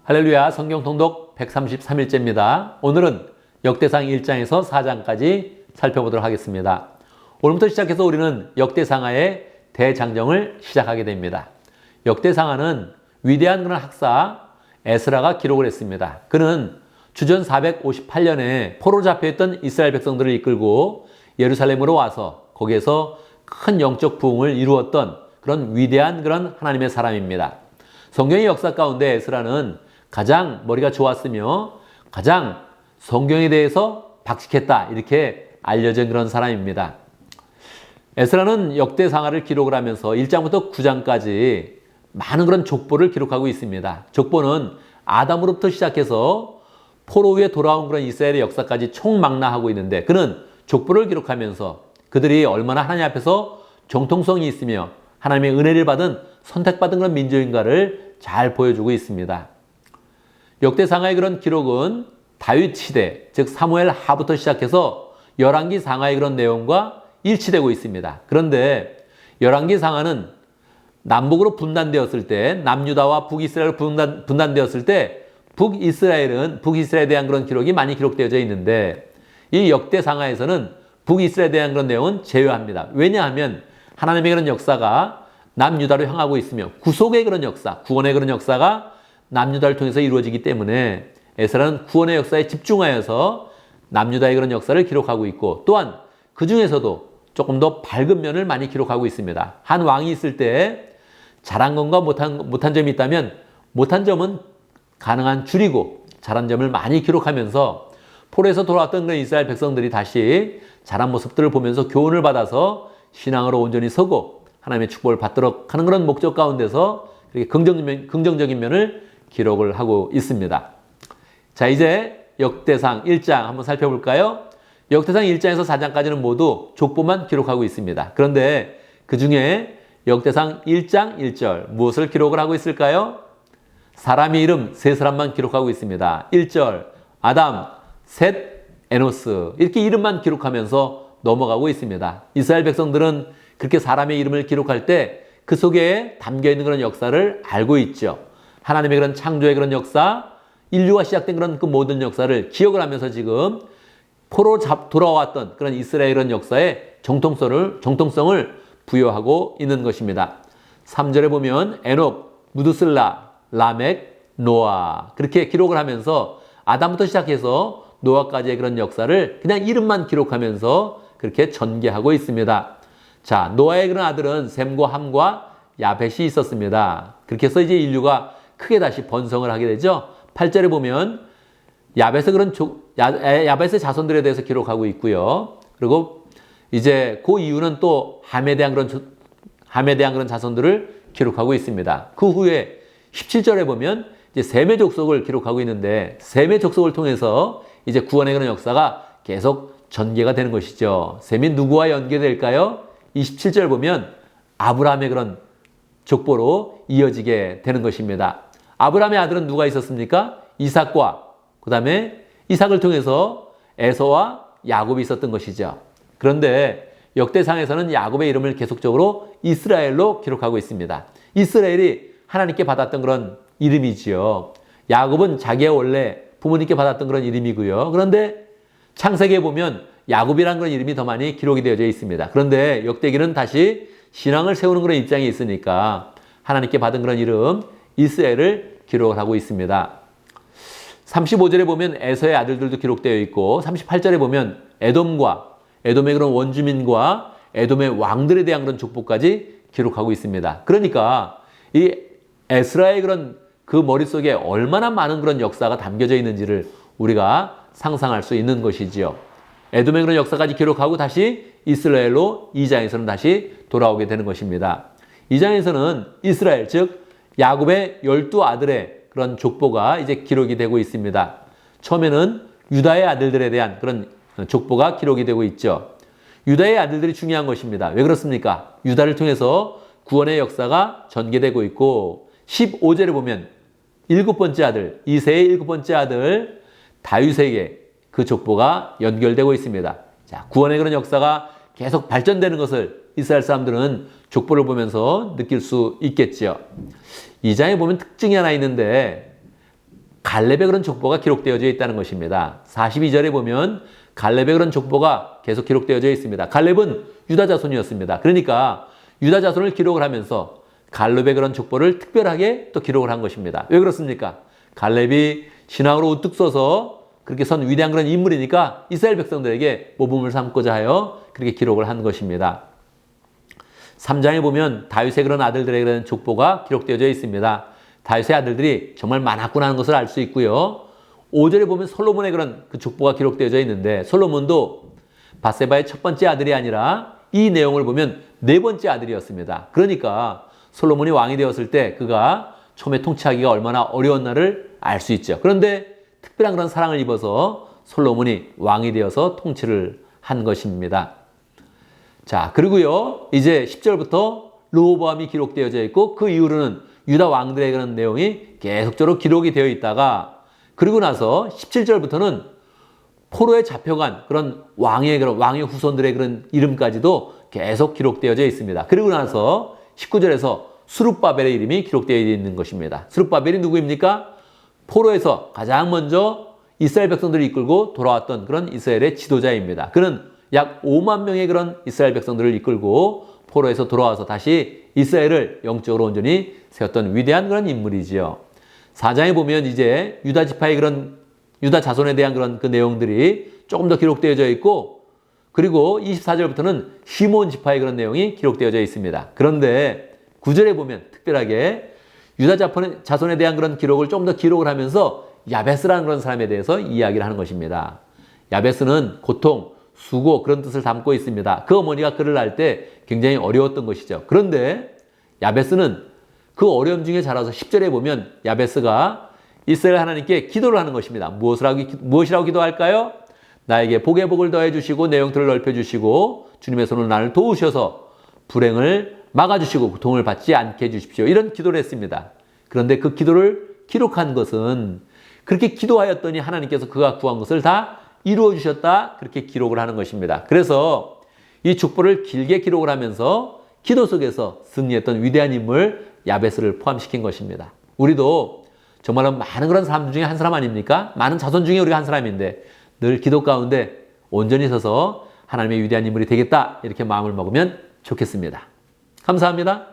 할렐루야, 성경 통독 133일째입니다. 오늘은 역대상 1장에서 4장까지 살펴보도록 하겠습니다. 오늘부터 시작해서 우리는 역대상하의 대장정을 시작하게 됩니다. 역대상하는 위대한 그런 학사 에스라가 기록을 했습니다. 그는 주전 458년에 포로로 잡혀있던 이스라엘 백성들을 이끌고 예루살렘으로 와서 거기에서 큰 영적 부흥을 이루었던 그런 위대한 그런 하나님의 사람입니다. 성경의 역사 가운데 에스라는 가장 머리가 좋았으며 가장 성경에 대해서 박식했다 이렇게 알려진 그런 사람입니다. 에스라는 역대상하를 기록을 하면서 1장부터 9장까지 많은 그런 족보를 기록하고 있습니다. 족보는 아담으로부터 시작해서 포로 후에 돌아온 그런 이스라엘의 역사까지 총망라하고 있는데 그는 족보를 기록하면서 그들이 얼마나 하나님 앞에서 정통성이 있으며 하나님의 은혜를 받은 선택받은 그런 민족인가를 잘 보여주고 있습니다. 역대상하의 그런 기록은 다윗 시대, 즉 사무엘 하부터 시작해서 열왕기 상하의 그런 내용과 일치되고 있습니다. 그런데 열왕기 상하는 남북으로 분단되었을 때, 남유다와 북이스라엘로 분단되었을 때 북이스라엘에 대한 그런 기록이 많이 기록되어져 있는데 이 역대상하에서는 북이스라엘에 대한 그런 내용은 제외합니다. 왜냐하면 하나님의 그런 역사가 남유다로 향하고 있으며 구속의 그런 역사, 구원의 그런 역사가 남유다를 통해서 이루어지기 때문에 에스라는 구원의 역사에 집중하여서 남유다의 그런 역사를 기록하고 있고 또한 그 중에서도 조금 더 밝은 면을 많이 기록하고 있습니다. 한 왕이 있을 때 잘한 건가 못한 점이 있다면 못한 점은 가능한 줄이고 잘한 점을 많이 기록하면서 포로에서 돌아왔던 그런 이스라엘 백성들이 다시 잘한 모습들을 보면서 교훈을 받아서 신앙으로 온전히 서고 하나님의 축복을 받도록 하는 그런 목적 가운데서 이렇게 긍정적인 면을 기록을 하고 있습니다. 자, 이제 역대상 1장 한번 살펴볼까요? 역대상 1장에서 4장까지는 모두 족보만 기록하고 있습니다. 그런데 그 중에 역대상 1장 1절 무엇을 기록을 하고 있을까요? 사람의 이름 세 사람만 기록하고 있습니다. 1절 아담, 셋, 에노스 이렇게 이름만 기록하면서 넘어가고 있습니다. 이스라엘 백성들은 그렇게 사람의 이름을 기록할 때 그 속에 담겨있는 그런 역사를 알고 있죠. 하나님의 그런 창조의 그런 역사, 인류가 시작된 그런 그 모든 역사를 기억을 하면서 지금 포로 돌아왔던 그런 이스라엘의 그런 역사에 정통성을 부여하고 있는 것입니다. 3절에 보면 에녹, 무두슬라, 라멕, 노아 그렇게 기록을 하면서 아담부터 시작해서 노아까지의 그런 역사를 그냥 이름만 기록하면서 그렇게 전개하고 있습니다. 자, 노아의 그런 아들은 셈과 함과 야벳이 있었습니다. 그렇게 해서 이제 인류가 크게 다시 번성을 하게 되죠. 8절에 보면 야벳의 자손들에 대해서 기록하고 있고요. 그리고 이제 그 이유는 또 함에 대한 그런 자손들을 기록하고 있습니다. 그 후에 17절에 보면 이제 셈의 족속을 기록하고 있는데 셈의 족속을 통해서 이제 구원의 그런 역사가 계속 전개가 되는 것이죠. 셈이 누구와 연계될까요? 27절 보면 아브라함의 그런 족보로 이어지게 되는 것입니다. 아브라함의 아들은 누가 있었습니까? 이삭과 그 다음에 이삭을 통해서 에서와 야곱이 있었던 것이죠. 그런데 역대상에서는 야곱의 이름을 계속적으로 이스라엘로 기록하고 있습니다. 이스라엘이 하나님께 받았던 그런 이름이지요. 야곱은 자기의 원래 부모님께 받았던 그런 이름이고요. 그런데 창세기에 보면 야곱이라는 그런 이름이 더 많이 기록이 되어져 있습니다. 그런데 역대기는 다시 신앙을 세우는 그런 입장에 있으니까 하나님께 받은 그런 이름 이스라엘을 기록을 하고 있습니다. 35절에 보면 에서의 아들들도 기록되어 있고 38절에 보면 에돔의 그런 원주민과 에돔의 왕들에 대한 그런 족보까지 기록하고 있습니다. 그러니까 이 에스라의 그런 그 머릿속에 얼마나 많은 그런 역사가 담겨져 있는지를 우리가 상상할 수 있는 것이지요. 에돔의 그런 역사까지 기록하고 다시 이스라엘로 2장에서는 다시 돌아오게 되는 것입니다. 2장에서는 이스라엘 즉 야곱의 12아들의 그런 족보가 이제 기록이 되고 있습니다. 처음에는 유다의 아들들에 대한 그런 족보가 기록이 되고 있죠. 유다의 아들들이 중요한 것입니다. 왜 그렇습니까? 유다를 통해서 구원의 역사가 전개되고 있고 15절에 보면 7번째 아들, 이새의 7번째 아들 다윗에게 그 족보가 연결되고 있습니다. 자, 구원의 그런 역사가 계속 발전되는 것을 이스라엘 사람들은 족보를 보면서 느낄 수 있겠죠. 2장에 보면 특징이 하나 있는데 갈렙의 그런 족보가 기록되어져 있다는 것입니다. 42절에 보면 갈렙의 그런 족보가 계속 기록되어져 있습니다. 갈렙은 유다 자손이었습니다. 그러니까 유다 자손을 기록을 하면서 갈렙의 그런 족보를 특별하게 또 기록을 한 것입니다. 왜 그렇습니까? 갈렙이 신앙으로 우뚝 서서 그렇게 선 위대한 그런 인물이니까 이스라엘 백성들에게 모범을 삼고자 하여 그렇게 기록을 한 것입니다. 3장에 보면 다윗의 그런 아들들의 그런 족보가 기록되어져 있습니다. 다윗의 아들들이 정말 많았구나 하는 것을 알 수 있고요. 5절에 보면 솔로몬의 그런 그 족보가 기록되어져 있는데 솔로몬도 밧세바의 첫 번째 아들이 아니라 이 내용을 보면 네 번째 아들이었습니다. 그러니까 솔로몬이 왕이 되었을 때 그가 처음에 통치하기가 얼마나 어려웠나를 알 수 있죠. 그런데 특별한 그런 사랑을 입어서 솔로몬이 왕이 되어서 통치를 한 것입니다. 자, 그리고요, 이제 10절부터 르호보암이 기록되어져 있고 그 이후로는 유다 왕들의 그런 내용이 계속적으로 기록이 되어 있다가 그리고 나서 17절부터는 포로에 잡혀간 그런 왕의 후손들의 그런 이름까지도 계속 기록되어져 있습니다. 그리고 나서 19절에서 스룹바벨의 이름이 기록되어 있는 것입니다. 스룹바벨이 누구입니까? 포로에서 가장 먼저 이스라엘 백성들을 이끌고 돌아왔던 그런 이스라엘의 지도자입니다. 그는 약 5만 명의 그런 이스라엘 백성들을 이끌고 포로에서 돌아와서 다시 이스라엘을 영적으로 온전히 세웠던 위대한 그런 인물이지요. 4장에 보면 이제 유다 지파의 그런 유다 자손에 대한 그런 그 내용들이 조금 더 기록되어져 있고 그리고 24절부터는 시몬 지파의 그런 내용이 기록되어져 있습니다. 그런데 9절에 보면 특별하게 유다 자손에 대한 그런 기록을 좀 더 기록을 하면서 야베스라는 그런 사람에 대해서 이야기를 하는 것입니다. 야베스는 고통, 수고 그런 뜻을 담고 있습니다. 그 어머니가 그를 낳을 때 굉장히 어려웠던 것이죠. 그런데 야베스는 그 어려움 중에 자라서 10절에 보면 야베스가 이스라엘 하나님께 기도를 하는 것입니다. 무엇이라고 기도할까요? 나에게 복의 복을 더해 주시고 내 영토를 넓혀 주시고 주님의 손으로 나를 도우셔서 불행을 막아주시고 고통을 받지 않게 해주십시오. 이런 기도를 했습니다. 그런데 그 기도를 기록한 것은 그렇게 기도하였더니 하나님께서 그가 구한 것을 다 이루어 주셨다. 그렇게 기록을 하는 것입니다. 그래서 이 족보를 길게 기록을 하면서 기도 속에서 승리했던 위대한 인물 야베스를 포함시킨 것입니다. 우리도 정말로 많은 그런 사람 중에 한 사람 아닙니까? 많은 자손 중에 우리가 한 사람인데 늘 기도 가운데 온전히 서서 하나님의 위대한 인물이 되겠다. 이렇게 마음을 먹으면 좋겠습니다. 감사합니다.